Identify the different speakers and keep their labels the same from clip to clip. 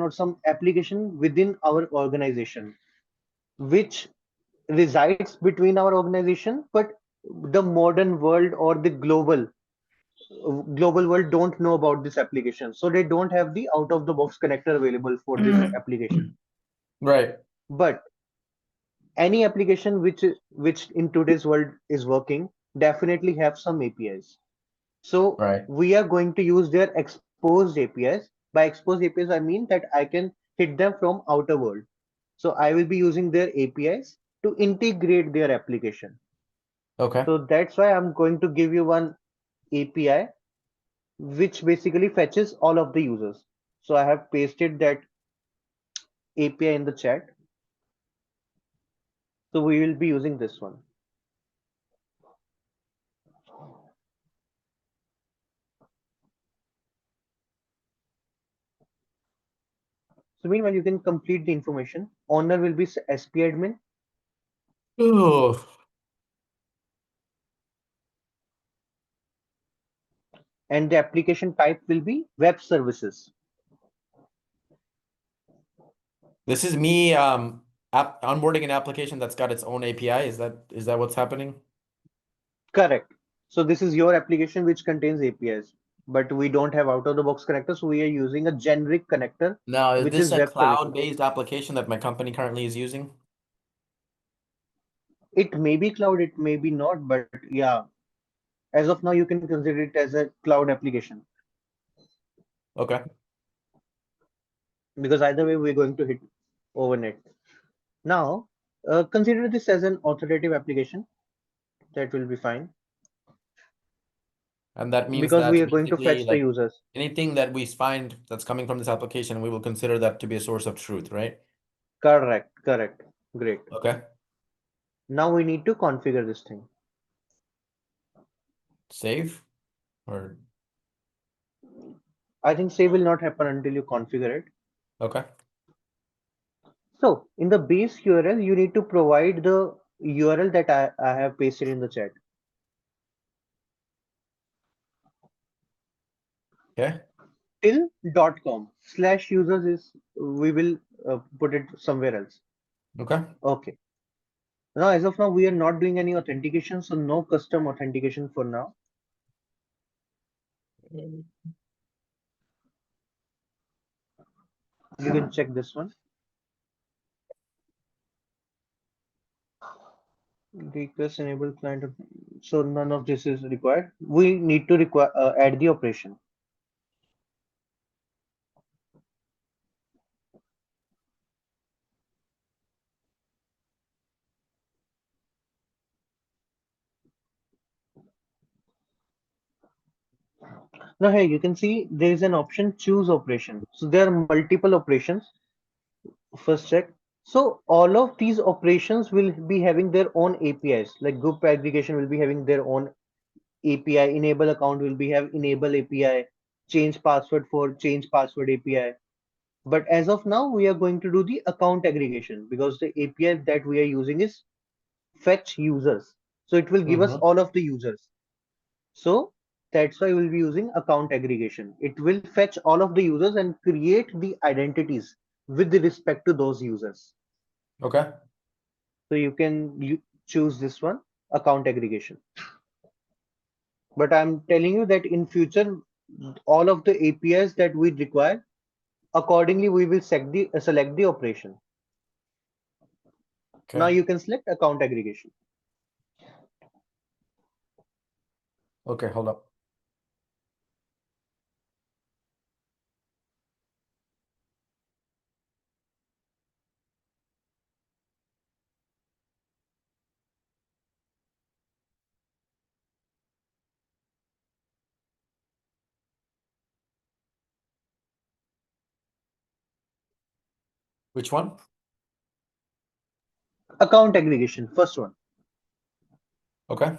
Speaker 1: or some application within our organization, which resides between our organization, but the modern world or the global world don't know about this application, so they don't have the out of the box connector available for this application.
Speaker 2: Right.
Speaker 1: But any application which in today's world is working definitely have some APIs. So
Speaker 2: Right.
Speaker 1: we are going to use their exposed APIs. By exposed APIs, I mean that I can hit them from outer world. So I will be using their APIs to integrate their application.
Speaker 2: Okay.
Speaker 1: So that's why I'm going to give you one API which basically fetches all of the users. So I have pasted that API in the chat. So we will be using this one. So meanwhile, you can complete the information. Owner will be SP admin,
Speaker 2: Oh,
Speaker 1: and the application type will be web services.
Speaker 2: this is me onboarding an application that's got its own API. Is that what's happening?
Speaker 1: Correct. So this is your application which contains APIs, but we don't have out of the box connector, so we are using a generic connector,
Speaker 2: Now, is
Speaker 1: which
Speaker 2: this
Speaker 1: is
Speaker 2: a
Speaker 1: web services.
Speaker 2: cloud-based application that my company currently is using?
Speaker 1: It may be cloud, it may be not, but yeah, as of now, you can consider it as a cloud application
Speaker 2: Okay.
Speaker 1: because either way, we're going to hit overnet. Now, consider this as an authoritative application. That will be fine
Speaker 2: And that means
Speaker 1: because we
Speaker 2: that
Speaker 1: are going to
Speaker 2: basically
Speaker 1: fetch the
Speaker 2: like
Speaker 1: users.
Speaker 2: anything that we find that's coming from this application, we will consider that to be a source of truth, right?
Speaker 1: Correct, correct. Great.
Speaker 2: Okay.
Speaker 1: Now we need to configure this thing.
Speaker 2: Save or
Speaker 1: I think save will not happen until you configure it.
Speaker 2: okay.
Speaker 1: So in the base URL, you need to provide the URL that I have pasted in the chat.
Speaker 2: Okay.
Speaker 1: till.com/users is we will put it somewhere else.
Speaker 2: Okay.
Speaker 1: Okay. Now, as of now, we are not doing any authentication, so no custom authentication for now. You can check this one. Request enable client. So none of this is required. We need to add the operation. Now here you can see there is an option choose operation. So there are multiple operations. First check. So all of these operations will be having their own APIs. Like group aggregation will be having their own API. Enable account will be have enable API. Change password for change password API. But as of now, we are going to do the account aggregation because the API that we are using is fetch users. So it will give us
Speaker 2: Mm-hmm.
Speaker 1: all of the users. So that's why we'll be using account aggregation. It will fetch all of the users and create the identities with respect to those users.
Speaker 2: Okay.
Speaker 1: So you can choose this one, account aggregation. But I'm telling you that in future, all of the APIs that we require, accordingly, we will select the operation. Now
Speaker 2: Okay.
Speaker 1: you can select account aggregation.
Speaker 2: Okay, hold up. Which one?
Speaker 1: Account aggregation, first one.
Speaker 2: Okay.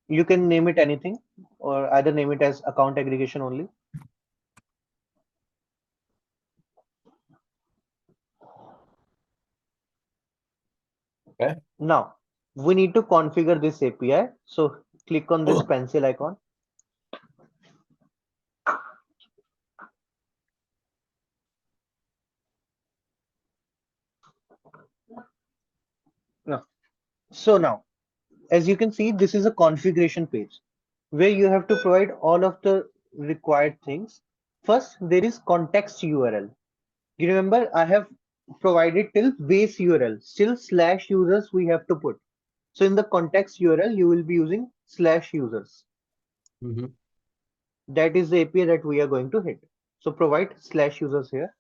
Speaker 1: You can name it anything or either name it as account aggregation only.
Speaker 2: Okay.
Speaker 1: Now we need to configure this API. So click on this pencil icon. No. So now, as you can see, this is a configuration page where you have to provide all of the required things. First, there is context URL. You remember I have provided till base URL, still slash users we have to put. So in the context URL, you will be using slash users.
Speaker 2: Mm-hmm.
Speaker 1: That is the API that we are going to hit. So provide slash users here.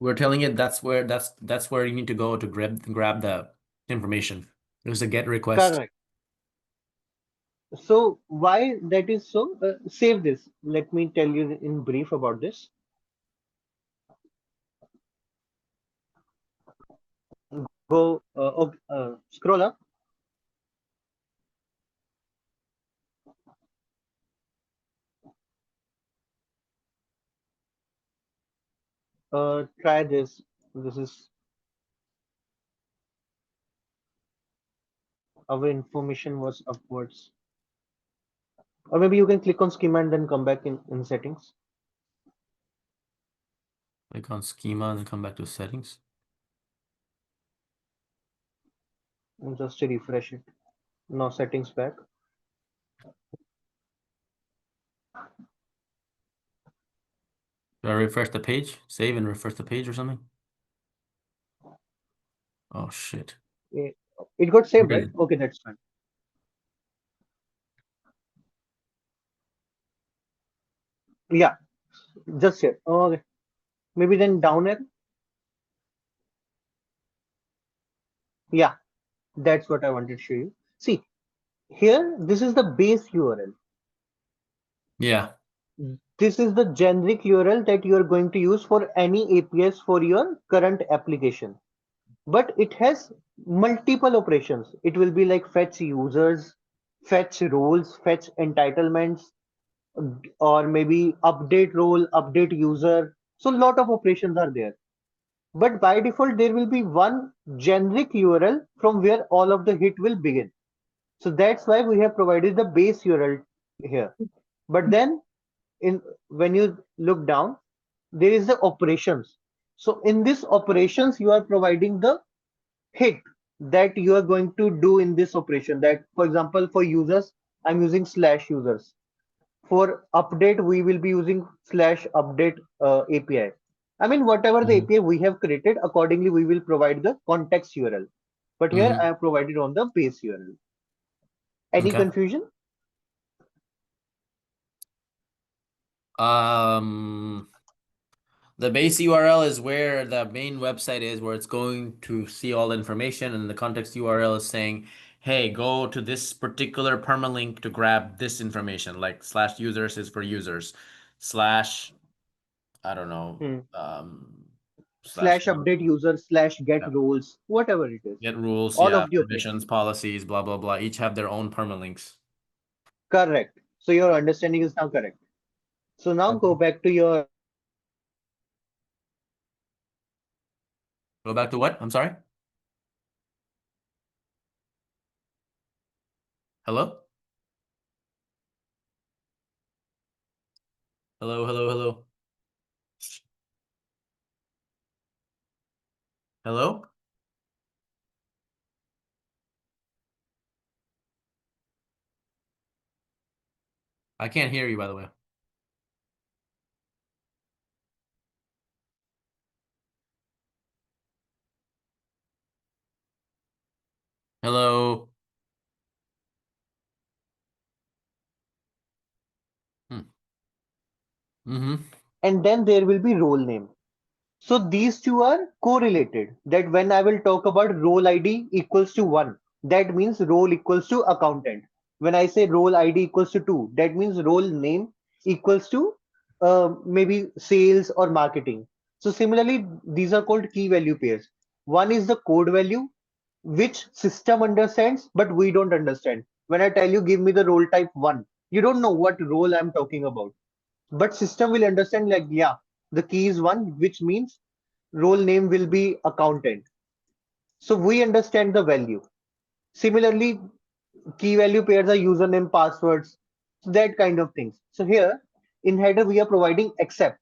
Speaker 2: We're telling it that's where you need to go to grab the information. There's a get request.
Speaker 1: Correct. So why that is so? Save this. Let me tell you in brief about this. Go scroll up. Try this. This is our information was upwards. Or maybe you can click on schema and then come back in settings.
Speaker 2: Click on schema and then come back to settings.
Speaker 1: And just to refresh it. Now settings back.
Speaker 2: Do I refresh the page? Save and refresh the page or something? Oh shit.
Speaker 1: It got saved, right?
Speaker 2: Okay.
Speaker 1: Okay, that's fine. Yeah, just here. Okay. Maybe then down arrow. Yeah, that's what I wanted to show you. See, here, this is the base URL.
Speaker 2: Yeah.
Speaker 1: This is the generic URL that you are going to use for any APIs for your current application. But it has multiple operations. It will be like fetch users, fetch roles, fetch entitlements, or maybe update role, update user. So a lot of operations are there. But by default, there will be one generic URL from where all of the hit will begin. So that's why we have provided the base URL here. But then in when you look down, there is the operations. So in this operations, you are providing the hit that you are going to do in this operation. That, for example, for users, I'm using slash users. For update, we will be using slash update API. I mean, whatever the
Speaker 2: Mm-hmm.
Speaker 1: API we have created, accordingly, we will provide the context URL. But here I
Speaker 2: Mm-hmm.
Speaker 1: have provided on the base URL. Any
Speaker 2: Okay.
Speaker 1: confusion?
Speaker 2: Um, the base URL is where the main website is, where it's going to see all the information, and the context URL is saying, hey, go to this particular permalink to grab this information, like slash users is for users, slash, I don't know,
Speaker 1: Hmm.
Speaker 2: slash
Speaker 1: Slash update user, slash get
Speaker 2: yeah,
Speaker 1: roles, whatever it is.
Speaker 2: get rules,
Speaker 1: All
Speaker 2: yeah,
Speaker 1: of the
Speaker 2: permissions,
Speaker 1: operations.
Speaker 2: policies, blah, blah, blah. Each have their own permalinks.
Speaker 1: Correct. So your understanding is now correct. So now go
Speaker 2: Okay.
Speaker 1: back to your
Speaker 2: Go back to what? I'm sorry? Hello? Hello, hello, hello. Hello? I can't hear you, by the way. Hello? Hmm. Mm-hmm.
Speaker 1: and then there will be role name. So these two are correlated. That when I will talk about role ID equals to 1, that means role equals to accountant. When I say role ID equals to 2, that means role name equals to maybe sales or marketing. So similarly, these are called key value pairs. One is the code value, which system understands, but we don't understand. When I tell you, give me the role type 1, you don't know what role I'm talking about. But system will understand like, yeah, the key is 1, which means role name will be accountant. So we understand the value. Similarly, key value pairs are username, passwords, so that kind of things. So here, in header we are providing accept.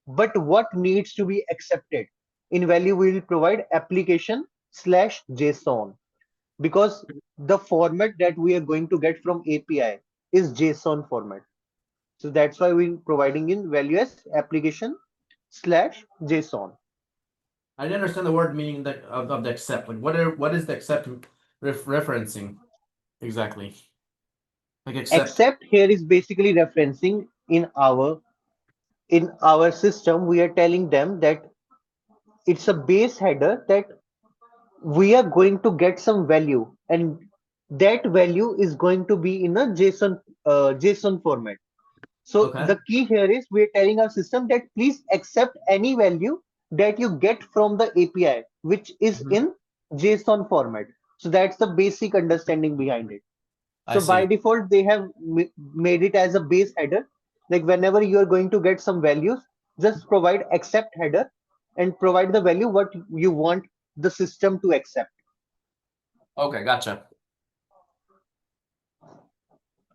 Speaker 1: But what needs to be accepted? In value, we will provide application slash JSON, because the format that we are going to get from API is JSON format. So that's why we're providing in value as application slash JSON.
Speaker 2: I didn't understand the word meaning of the accept. Like what is the accept referencing exactly? Like accept.
Speaker 1: Except here is basically referencing in our system, we are telling them that it's a base header that we are going to get some value, and that value is going to be in a JSON format. So
Speaker 2: Okay.
Speaker 1: the key here is we're telling our system that please accept any value that you get from the API, which is
Speaker 2: Mhm.
Speaker 1: in JSON format. So that's the basic understanding behind it.
Speaker 2: I
Speaker 1: So by
Speaker 2: see.
Speaker 1: default, they have made it as a base header. Like whenever you are going to get some values, just provide accept header and provide the value what you want the system to accept.
Speaker 2: Okay, gotcha.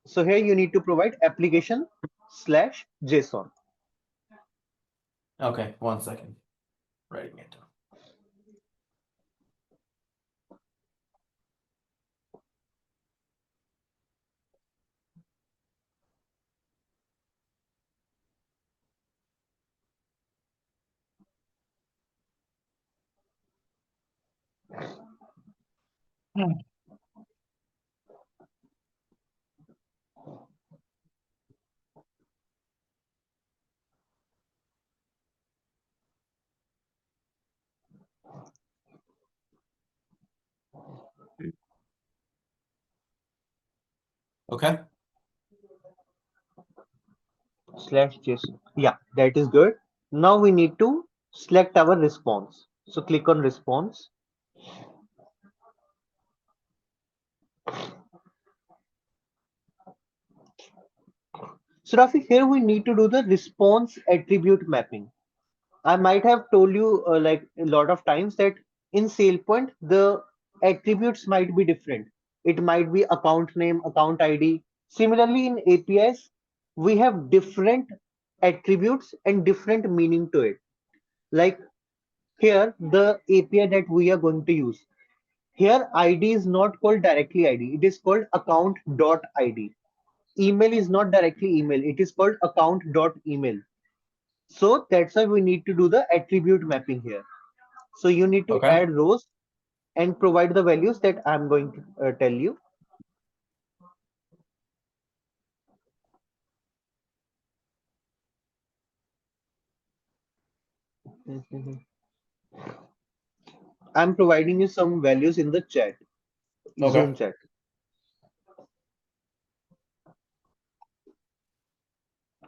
Speaker 1: So here you need to provide application slash JSON.
Speaker 2: Okay, 1 second. Writing it down. Okay.
Speaker 1: Slash JSON. Yeah, that is good. Now we need to select our response. So click on response. So Rafi, here we need to do the response attribute mapping. I might have told you like a lot of times that in SailPoint the attributes might be different. It might be account name, account ID. Similarly, in APIs, we have different attributes and different meaning to it. Like here, the API that we are going to use. Here, ID is not called directly ID. It is called account.id. Email is not directly email. It is called account.email. So that's why we need to do the attribute mapping here. So you need to
Speaker 2: Okay.
Speaker 1: add rows and provide the values that I'm going to tell you. I'm providing you some values in the chat,
Speaker 2: Okay.
Speaker 1: Zoom chat.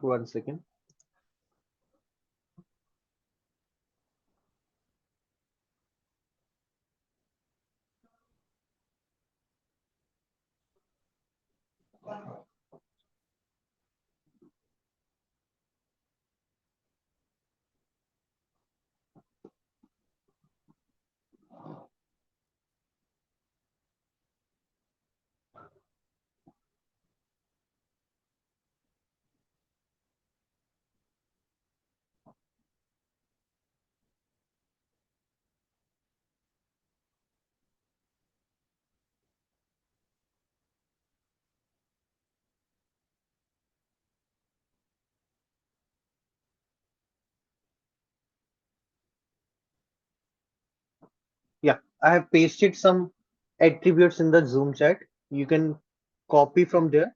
Speaker 1: One second. Yeah, I have pasted some attributes in the Zoom chat. You can copy from there.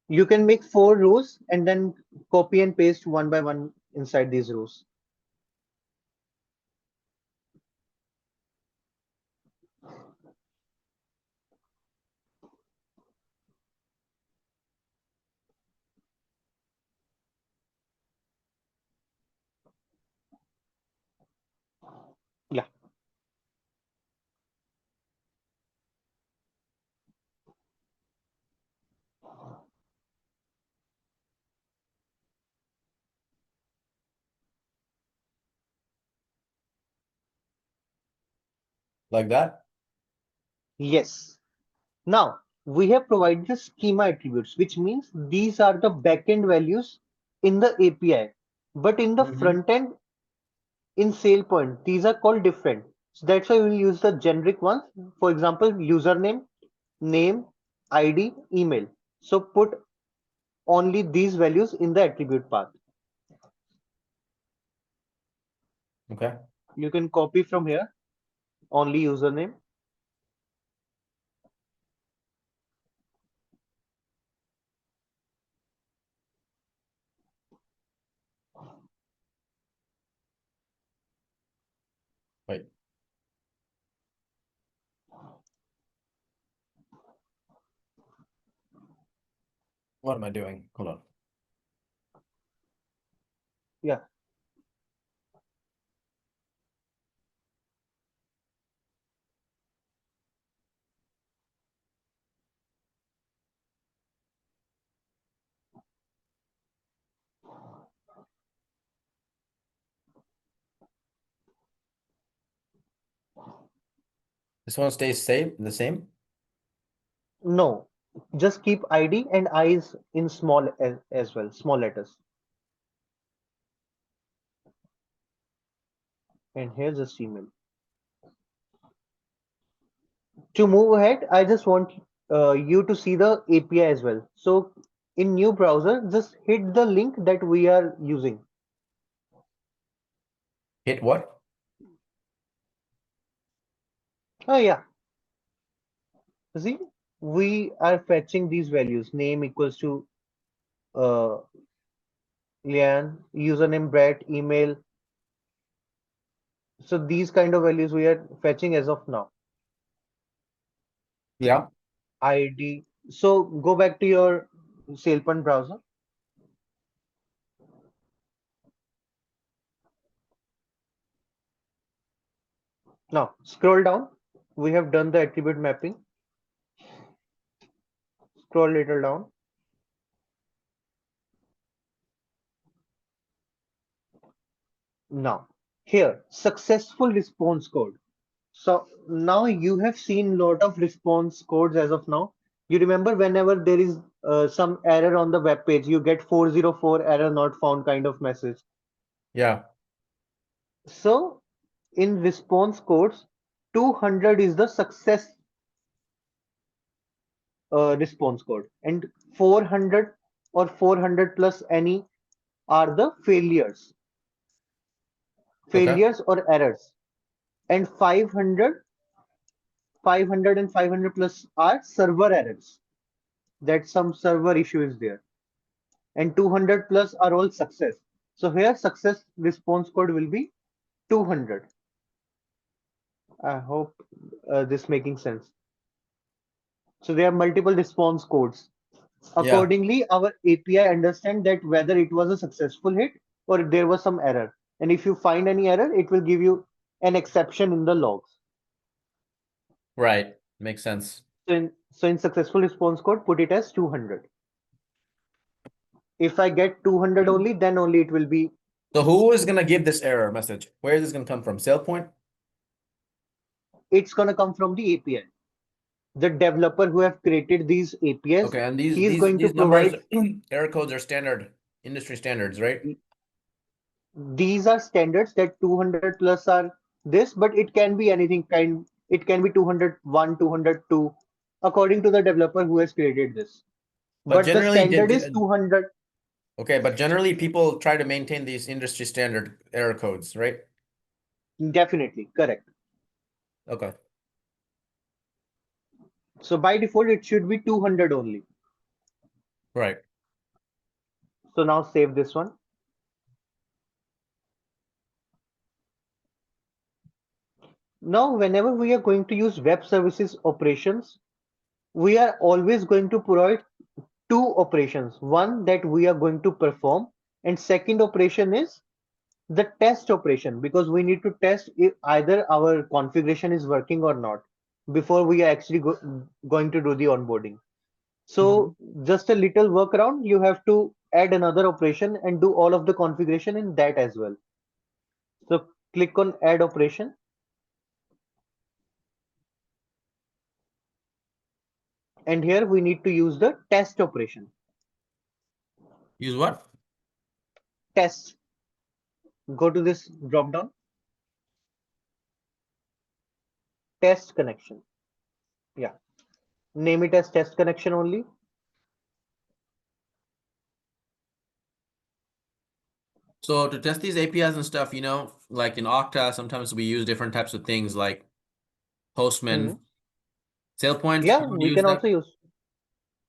Speaker 1: You can make 4 rows and then copy and paste one by one inside these rows. Yeah.
Speaker 2: Like that?
Speaker 1: Yes. Now, we have provided the schema attributes, which means these are the backend values in the API. But in the
Speaker 2: Mm-hmm.
Speaker 1: front end, in SailPoint, these are called different. So that's why we'll use the generic ones. For example, username, name, ID, email. So put only these values in the attribute path.
Speaker 2: Okay.
Speaker 1: You can copy from here, only username.
Speaker 2: Wait. What am I doing? Hold on.
Speaker 1: Yeah.
Speaker 2: This one stays the same?
Speaker 1: No, just keep ID and eyes in small as well, small letters. And here's just email. To move ahead, I just want you to see the API as well. So in new browser, just hit the link that we are using.
Speaker 2: Hit what?
Speaker 1: Oh yeah, see, we are fetching these values. Name equals to uh, Lian, username Brett, email. So these kind of values we are fetching as of now.
Speaker 2: Yeah.
Speaker 1: ID. So go back to your SailPoint browser. Now scroll down. We have done the attribute mapping. Scroll little down. Now here, successful response code. So now you have seen lot of response codes as of now. You remember whenever there is some error on the web page, you get 404 error not found kind of message.
Speaker 2: Yeah.
Speaker 1: So in response codes, 200 is the success response code, and 400 or 400 plus any are the
Speaker 2: Okay.
Speaker 1: failures or errors, and 500, 500 and 500 plus are server errors. That some server issue is there, and 200 plus are all success. So here success response code will be 200. I hope this making sense. So there are multiple response codes.
Speaker 2: Yeah.
Speaker 1: Accordingly, our API understand that whether it was a successful hit or there was some error. And if you find any error, it will give you an exception in the logs.
Speaker 2: Right. Makes sense.
Speaker 1: So in successful response code, put it as 200. If I get 200 only, then only it will be.
Speaker 2: So who is gonna give this error message? Where is this gonna come from? SailPoint?
Speaker 1: It's gonna come from the API. The developer who have created these APIs,
Speaker 2: Okay, and
Speaker 1: he is going to
Speaker 2: these numbers,
Speaker 1: provide.
Speaker 2: error codes are standard industry standards, right?
Speaker 1: These are standards that 200 plus are this, but it can be anything kind. It can be 201, 202, according to the developer who has created this.
Speaker 2: But
Speaker 1: But the
Speaker 2: generally,
Speaker 1: standard is 200.
Speaker 2: okay, but generally people try to maintain these industry standard error codes, right?
Speaker 1: Definitely correct.
Speaker 2: Okay.
Speaker 1: So by default, it should be 200 only.
Speaker 2: Right.
Speaker 1: So now save this one. Now, whenever we are going to use web services operations, we are always going to provide two operations. One that we are going to perform, and second operation is the test operation, because we need to test if either our configuration is working or not before we are actually going to do the onboarding.
Speaker 2: Mhm.
Speaker 1: So just a little workaround, you have to add another operation and do all of the configuration in that as well. So click on add operation. And here we need to use the test operation.
Speaker 2: Use what?
Speaker 1: Test. Go to this drop down. Test connection. Yeah. Name it as test connection only.
Speaker 2: So to test these APIs and stuff, like in Okta, sometimes we use different types of things like
Speaker 1: Hmm.
Speaker 2: Postman, SailPoint.
Speaker 1: Yeah,
Speaker 2: You would use that?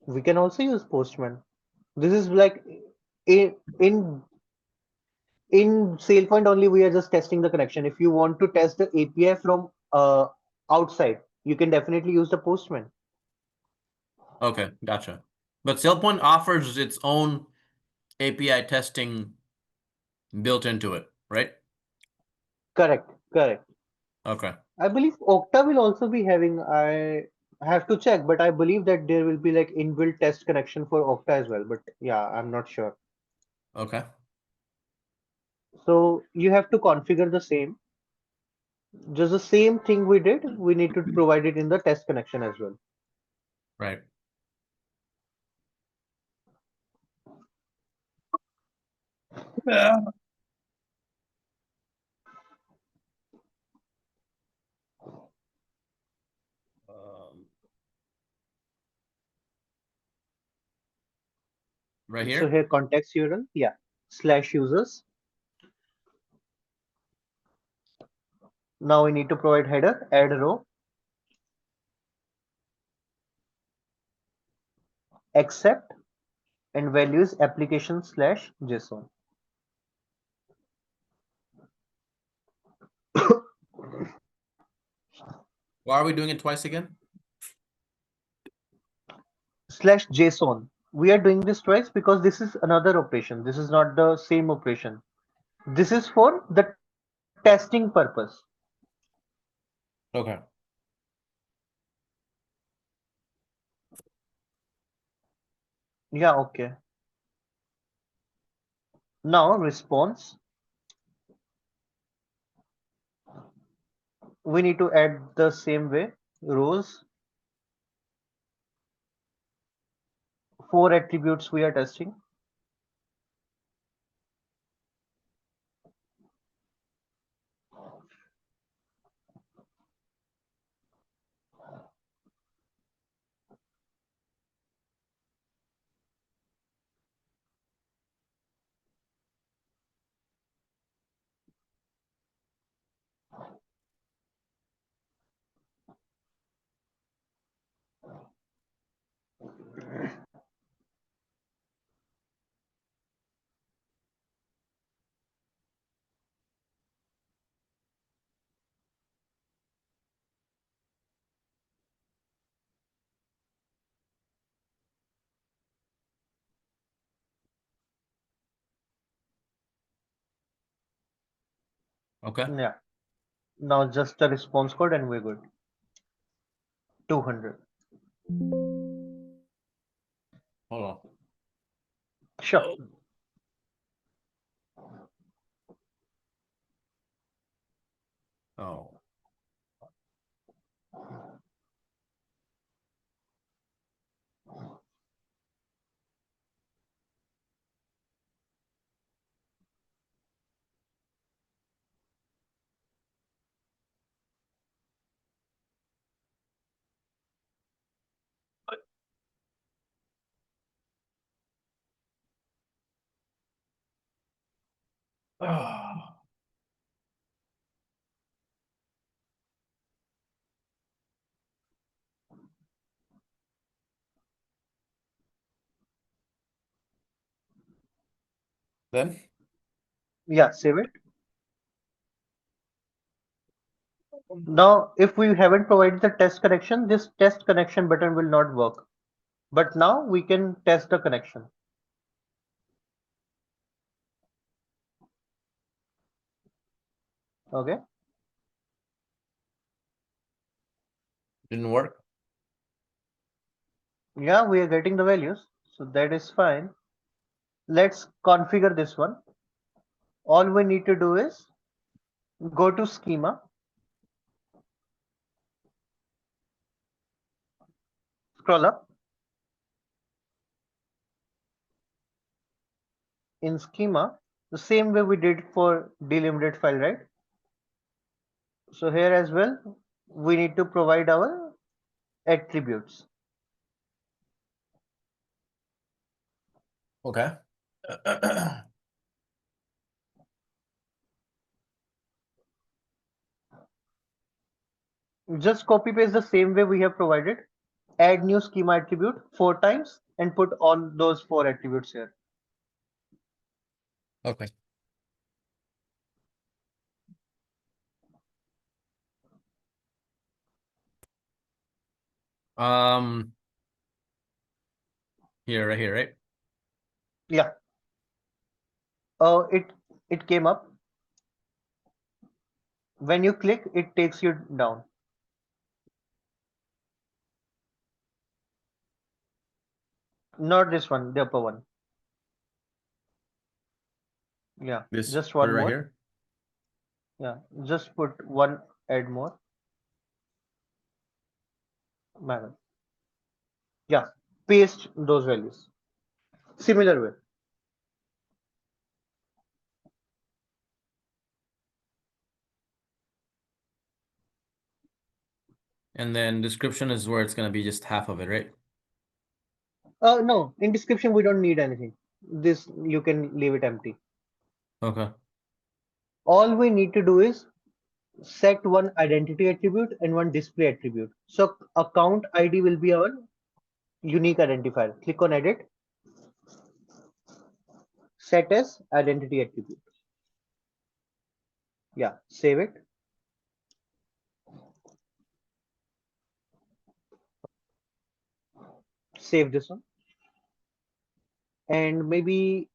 Speaker 1: we can also use Postman. This is like in SailPoint only we are just testing the connection. If you want to test the API from outside, you can definitely use the Postman.
Speaker 2: Okay, gotcha. But SailPoint offers its own API testing built into it, right?
Speaker 1: Correct, correct.
Speaker 2: Okay,
Speaker 1: I believe Okta will also be having. I have to check, but I believe that there will be like inbuilt test connection for Okta as well. But yeah, I'm not sure.
Speaker 2: okay,
Speaker 1: So you have to configure the same. Just the same thing we did. We need to provide it in the test connection as well.
Speaker 2: right. Yeah. Um, right
Speaker 1: So
Speaker 2: here?
Speaker 1: here context URL, yeah, slash users. Now we need to provide header, add row, accept, and values application slash JSON.
Speaker 2: Why are we doing it twice again?
Speaker 1: Slash JSON. We are doing this twice because this is another operation. This is not the same operation. This is for the testing purpose.
Speaker 2: Okay.
Speaker 1: Yeah, okay. Now response. We need to add the same way. Rows, four attributes we are testing.
Speaker 2: Okay.
Speaker 1: Yeah. Now just the response code and we're good. 200.
Speaker 2: Hold on.
Speaker 1: Sure.
Speaker 2: Oh. Oh. Ah. Then?
Speaker 1: Yeah, save it. Now, if we haven't provided the test connection, this test connection button will not work. But now we can test the connection. Okay.
Speaker 2: Didn't work?
Speaker 1: Yeah, we are getting the values. So that is fine. Let's configure this one. All we need to do is go to schema, scroll up. In schema, the same way we did for delimited file, right? So here as well, we need to provide our attributes.
Speaker 2: Okay.
Speaker 1: Just copy paste the same way we have provided. Add new schema attribute 4 times and put all those 4 attributes here.
Speaker 2: Okay. Here, right here, right?
Speaker 1: Yeah. It came up. When you click, it takes you down. Not this one, the upper one. Yeah,
Speaker 2: This,
Speaker 1: just
Speaker 2: put it
Speaker 1: one
Speaker 2: right
Speaker 1: more.
Speaker 2: here.
Speaker 1: Yeah, just put one, add more. Manual. Yeah, paste those values. Similar way.
Speaker 2: And then description is where it's gonna be just half of it, right?
Speaker 1: No, in description we don't need anything. This you can leave it empty.
Speaker 2: Okay.
Speaker 1: All we need to do is set one identity attribute and one display attribute. So account ID will be our unique identifier. Click on edit, set as identity attribute. Yeah, save it. Save this one. And maybe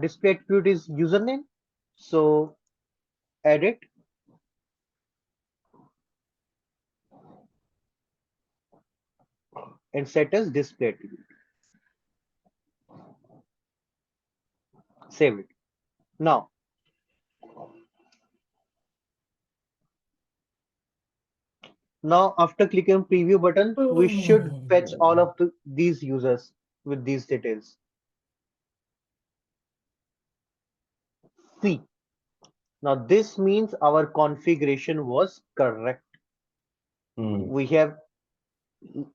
Speaker 1: display attribute is username. So edit, and set as display attribute. Save it. Now, after clicking preview button, we should fetch all of these users with these details. See, now this means our configuration was correct. We have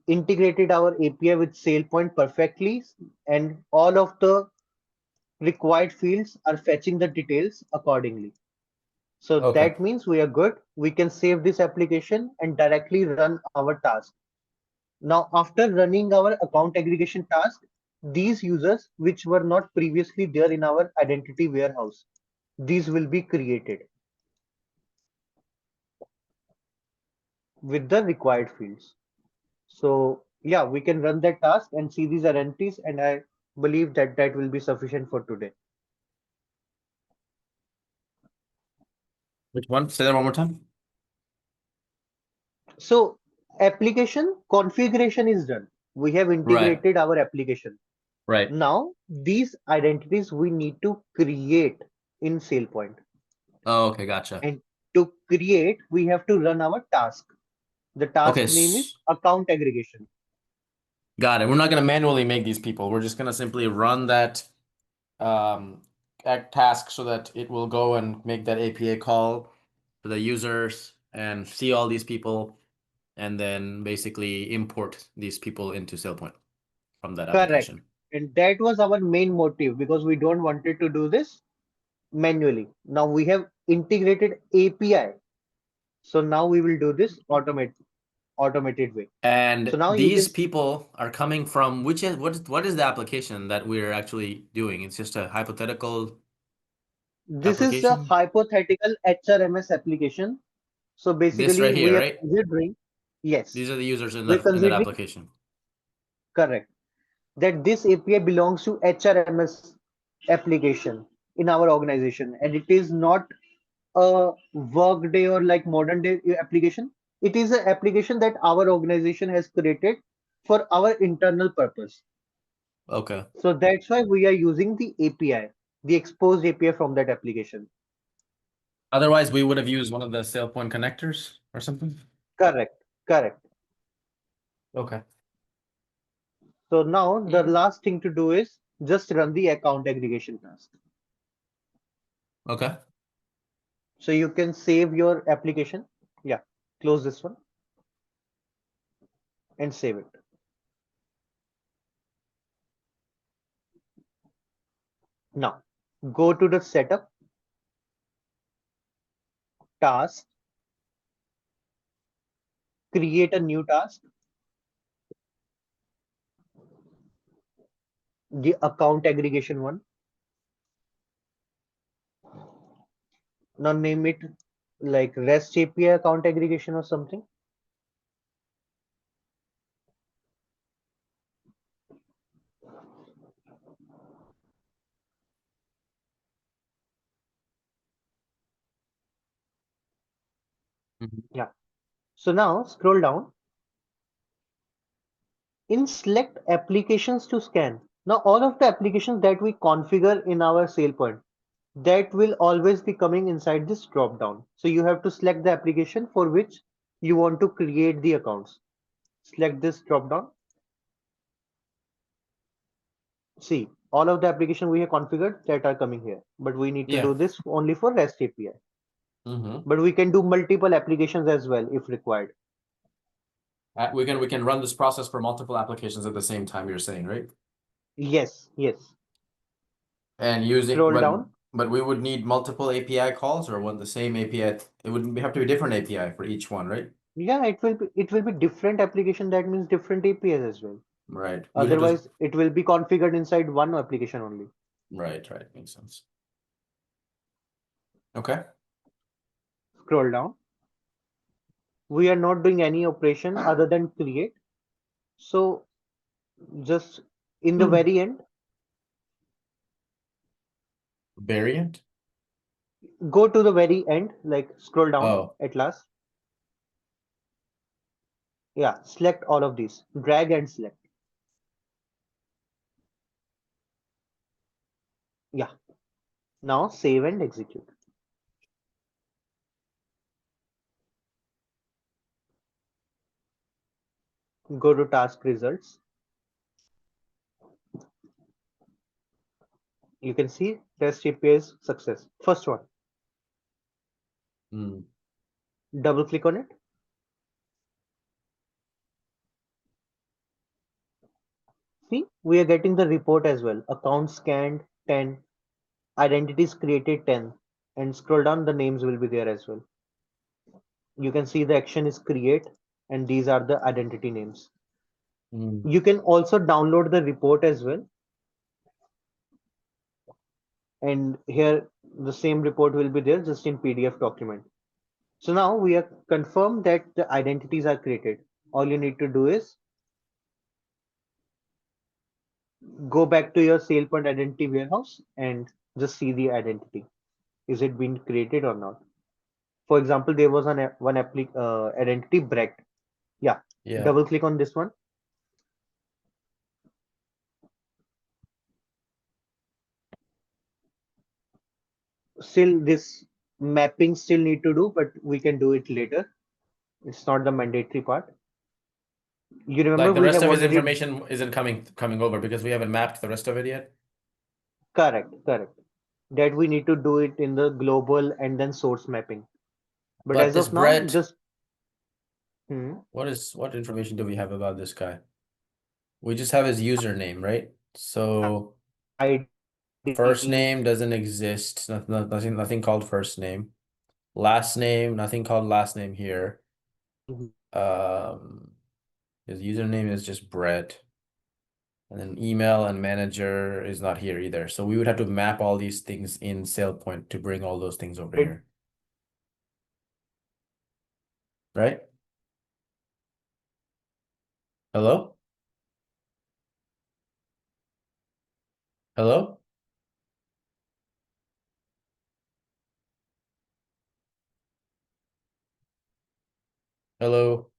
Speaker 1: integrated our API with SailPoint perfectly, and all of the required fields are fetching the details accordingly. So
Speaker 2: Okay.
Speaker 1: that means we are good. We can save this application and directly run our task. Now, after running our account aggregation task, these users which were not previously there in our identity warehouse, these will be created with the required fields. So yeah, we can run that task and see these identities, and I believe that that will be sufficient for today.
Speaker 2: Which one? Say that one more time.
Speaker 1: So application configuration is done. We have
Speaker 2: Right.
Speaker 1: integrated our application.
Speaker 2: Right.
Speaker 1: Now these identities we need to create in SailPoint.
Speaker 2: Oh, okay, gotcha.
Speaker 1: And to create, we have to run our task. The
Speaker 2: Okay,
Speaker 1: task name is account aggregation.
Speaker 2: got it. We're not gonna manually make these people. We're just gonna simply run that task so that it will go and make that API call to the users and see all these people and then basically import these people into SailPoint from that
Speaker 1: Correct.
Speaker 2: application.
Speaker 1: And that was our main motive because we don't wanted to do this manually. Now we have integrated API. So now we will do this automated way. So
Speaker 2: And
Speaker 1: now you
Speaker 2: these
Speaker 1: can,
Speaker 2: people are coming from what is the application that we're actually doing? It's just a hypothetical
Speaker 1: this is a
Speaker 2: application.
Speaker 1: hypothetical HRMS application. So
Speaker 2: This
Speaker 1: basically
Speaker 2: right here,
Speaker 1: we are
Speaker 2: right?
Speaker 1: considering, yes,
Speaker 2: These are the users
Speaker 1: we're
Speaker 2: in that
Speaker 1: considering,
Speaker 2: application.
Speaker 1: correct, that this API belongs to HRMS application in our organization, and it is not a workday or like modern day application. It is an application that our organization has created for our internal purpose.
Speaker 2: Okay.
Speaker 1: So that's why we are using the API, the exposed API from that application.
Speaker 2: Otherwise, we would have used one of the SailPoint connectors or something.
Speaker 1: Correct, correct.
Speaker 2: Okay.
Speaker 1: So now the last thing to do is just run the account aggregation task.
Speaker 2: Okay.
Speaker 1: So you can save your application. Yeah, close this one and save it. Now go to the setup, task, create a new task, the account aggregation one. Now name it like REST API account aggregation or something.
Speaker 2: Mhm.
Speaker 1: Yeah. So now scroll down. In select applications to scan. Now all of the applications that we configure in our SailPoint, that will always be coming inside this drop down. So you have to select the application for which you want to create the accounts. Select this drop down. See, all of the application we have configured that are coming here, but we need to
Speaker 2: Yeah.
Speaker 1: do this only for REST API.
Speaker 2: Mm-hmm.
Speaker 1: But we can do multiple applications as well if required.
Speaker 2: We can run this process for multiple applications at the same time, you're saying, right?
Speaker 1: Yes, yes.
Speaker 2: And using,
Speaker 1: Scroll down.
Speaker 2: but we would need multiple API calls, or would the same API, it would have to be different API for each one, right?
Speaker 1: Yeah, it will be different application. That means different APIs as well.
Speaker 2: Right. We'd have to,
Speaker 1: Otherwise, it will be configured inside one application only.
Speaker 2: right, makes sense. Okay.
Speaker 1: Scroll down. We are not doing any operation other than create. So just in the very end,
Speaker 2: Variant?
Speaker 1: go to the very end, like scroll down
Speaker 2: Oh,
Speaker 1: at last. Yeah, select all of these. Drag and select. Yeah. Now save and execute. Go to task results. You can see REST API's success. First one.
Speaker 2: mm.
Speaker 1: Double click on it. See, we are getting the report as well. Account scanned 10, identities created 10, and scroll down, the names will be there as well. You can see the action is create, and these are the identity names.
Speaker 2: Mm.
Speaker 1: You can also download the report as well, and here the same report will be there just in PDF document. So now we are confirmed that the identities are created. All you need to do is go back to your SailPoint identity warehouse and just see the identity. Is it being created or not? For example, there was one identity Brecht. Yeah,
Speaker 2: Yeah.
Speaker 1: double click on this one. Still, this mapping still need to do, but we can do it later. It's not the mandatory part. You remember
Speaker 2: Like the
Speaker 1: we
Speaker 2: rest
Speaker 1: have
Speaker 2: of his
Speaker 1: already
Speaker 2: information isn't coming over because we haven't mapped the rest of it yet.
Speaker 1: correct that we need to do it in the global and then source mapping. But
Speaker 2: But
Speaker 1: as
Speaker 2: this
Speaker 1: of now,
Speaker 2: Brett,
Speaker 1: just
Speaker 2: what information do we have about this guy? We just have his username, right? So first
Speaker 1: ID.
Speaker 2: name doesn't exist. Nothing called first name. Last name, nothing called last name here. Um, his username is just Brett. And then email and manager is not here either. So we would have to map all these things in SailPoint to bring all those things over here. Right? Hello? Hello? Hello?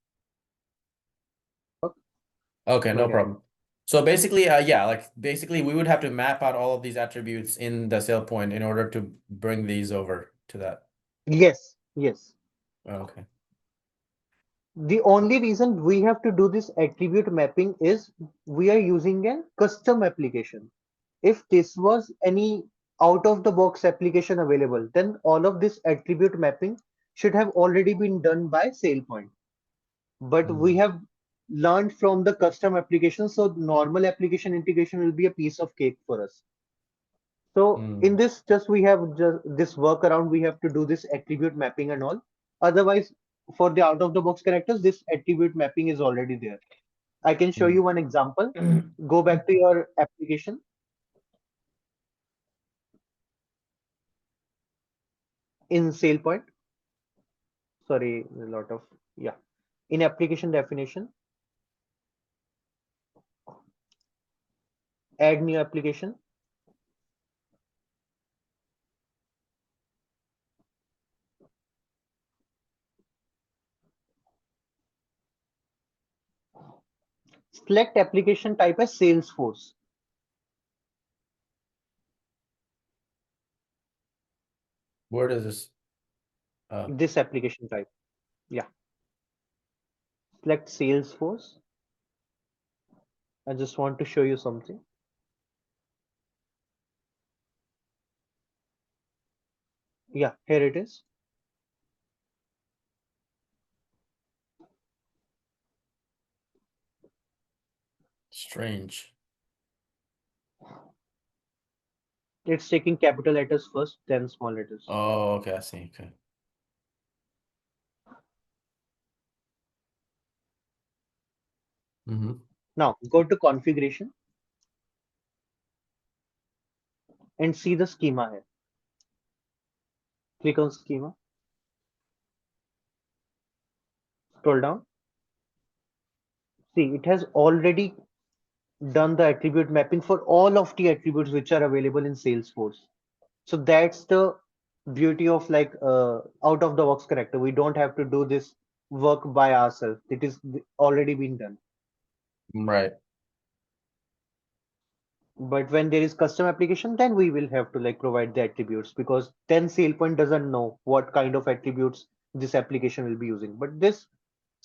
Speaker 2: Okay, no
Speaker 1: Okay.
Speaker 2: problem. So basically, yeah, like basically we would have to map out all of these attributes in the SailPoint in order to bring these over to that.
Speaker 1: Yes. Yes.
Speaker 2: Okay.
Speaker 1: The only reason we have to do this attribute mapping is we are using a custom application. If this was any out of the box application available, then all of this attribute mapping should have already been done by SailPoint. But we
Speaker 2: Mm.
Speaker 1: have learned from the custom application, so normal application integration will be a piece of cake for us. So in
Speaker 2: Mm.
Speaker 1: this, just we have just this workaround, we have to do this attribute mapping and all. Otherwise, for the out of the box characters, this attribute mapping is already there. I can show you one example.
Speaker 2: Mm.
Speaker 1: Go back to your application in SailPoint. Sorry, a lot of, yeah. In application definition, add new application, select application type as Salesforce.
Speaker 2: Where does this?
Speaker 1: This application type. Yeah. Select Salesforce. I just want to show you something. Yeah, here it is.
Speaker 2: Strange.
Speaker 1: It's taking capital letters first, then small letters.
Speaker 2: Oh, okay, I see. Okay. Mm-hmm.
Speaker 1: Now go to configuration and see the schema here. Click on schema, scroll down. See, it has already done the attribute mapping for all of the attributes which are available in Salesforce. So that's the beauty of like out of the box character. We don't have to do this work by ourselves. It is already been done.
Speaker 2: Right.
Speaker 1: But when there is custom application, then we will have to like provide the attributes, because then SailPoint doesn't know what kind of attributes this application will be using. But this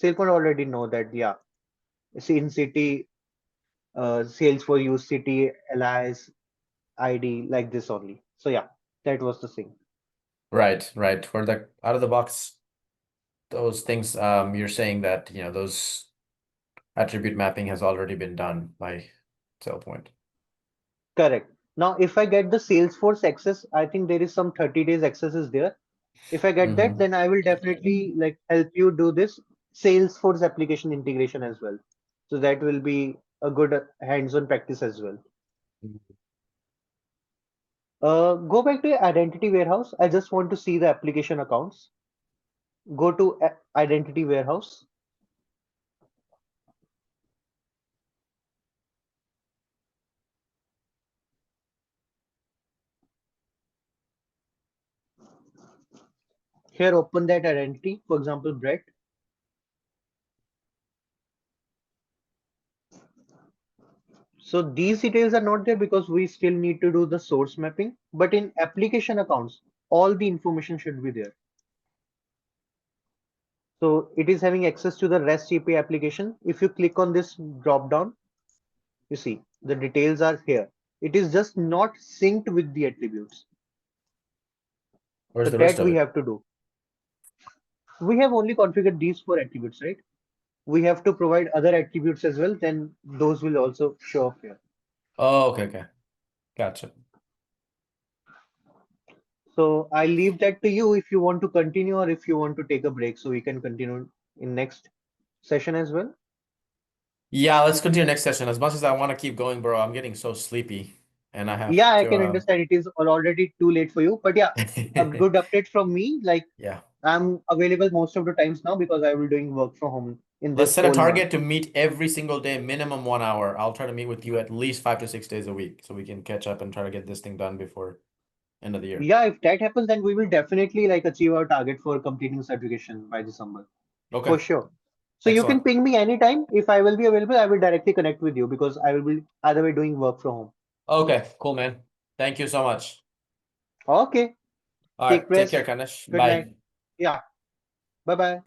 Speaker 1: SailPoint already know that, yeah, see in city, Salesforce use city, alias, ID like this only. So yeah, that was the thing.
Speaker 2: Right. Right. For the out of the box, those things, you're saying that, those attribute mapping has already been done by SailPoint.
Speaker 1: Correct. Now, if I get the Salesforce access, I think there is some 30 days access is there. If I get that,
Speaker 2: Mm-hmm.
Speaker 1: then I will definitely like help you do this Salesforce application integration as well. So that will be a good hands-on practice as well. Go back to your identity warehouse. I just want to see the application accounts. Go to identity warehouse. Here, open that identity. For example, Brett. So these details are not there because we still need to do the source mapping. But in application accounts, all the information should be there. So it is having access to the REST API application. If you click on this drop down, you see the details are here. It is just not synced with the attributes.
Speaker 2: Where's
Speaker 1: So
Speaker 2: the rest
Speaker 1: that
Speaker 2: of
Speaker 1: we
Speaker 2: it?
Speaker 1: have to do. We have only configured these 4 attributes, right? We have to provide other attributes as well. Then those will also show up here.
Speaker 2: Oh, okay, okay. Gotcha.
Speaker 1: So I leave that to you if you want to continue or if you want to take a break, so we can continue in next session as well.
Speaker 2: Yeah, let's continue next session. As much as I want to keep going, bro, I'm getting so sleepy and I have
Speaker 1: Yeah, I
Speaker 2: to
Speaker 1: can understand it is already too late for you, but yeah, a good update from me. Like
Speaker 2: yeah.
Speaker 1: I'm available most of the times now because I will doing work from home in
Speaker 2: Let's
Speaker 1: this
Speaker 2: set a
Speaker 1: whole month.
Speaker 2: target to meet every single day, minimum 1 hour. I'll try to meet with you at least 5 to 6 days a week so we can catch up and try to get this thing done before end of the year.
Speaker 1: Yeah, if that happens, then we will definitely like achieve our target for completing certification by December. For
Speaker 2: Okay.
Speaker 1: sure. So you can
Speaker 2: Excellent.
Speaker 1: ping me anytime. If I will be available, I will directly connect with you because I will be either way doing work from home.
Speaker 2: Okay, cool, man. Thank you so much.
Speaker 1: Okay.
Speaker 2: All
Speaker 1: Take
Speaker 2: right, take care,
Speaker 1: rest.
Speaker 2: Kanish.
Speaker 1: Good night.
Speaker 2: Bye.
Speaker 1: Yeah. Bye bye.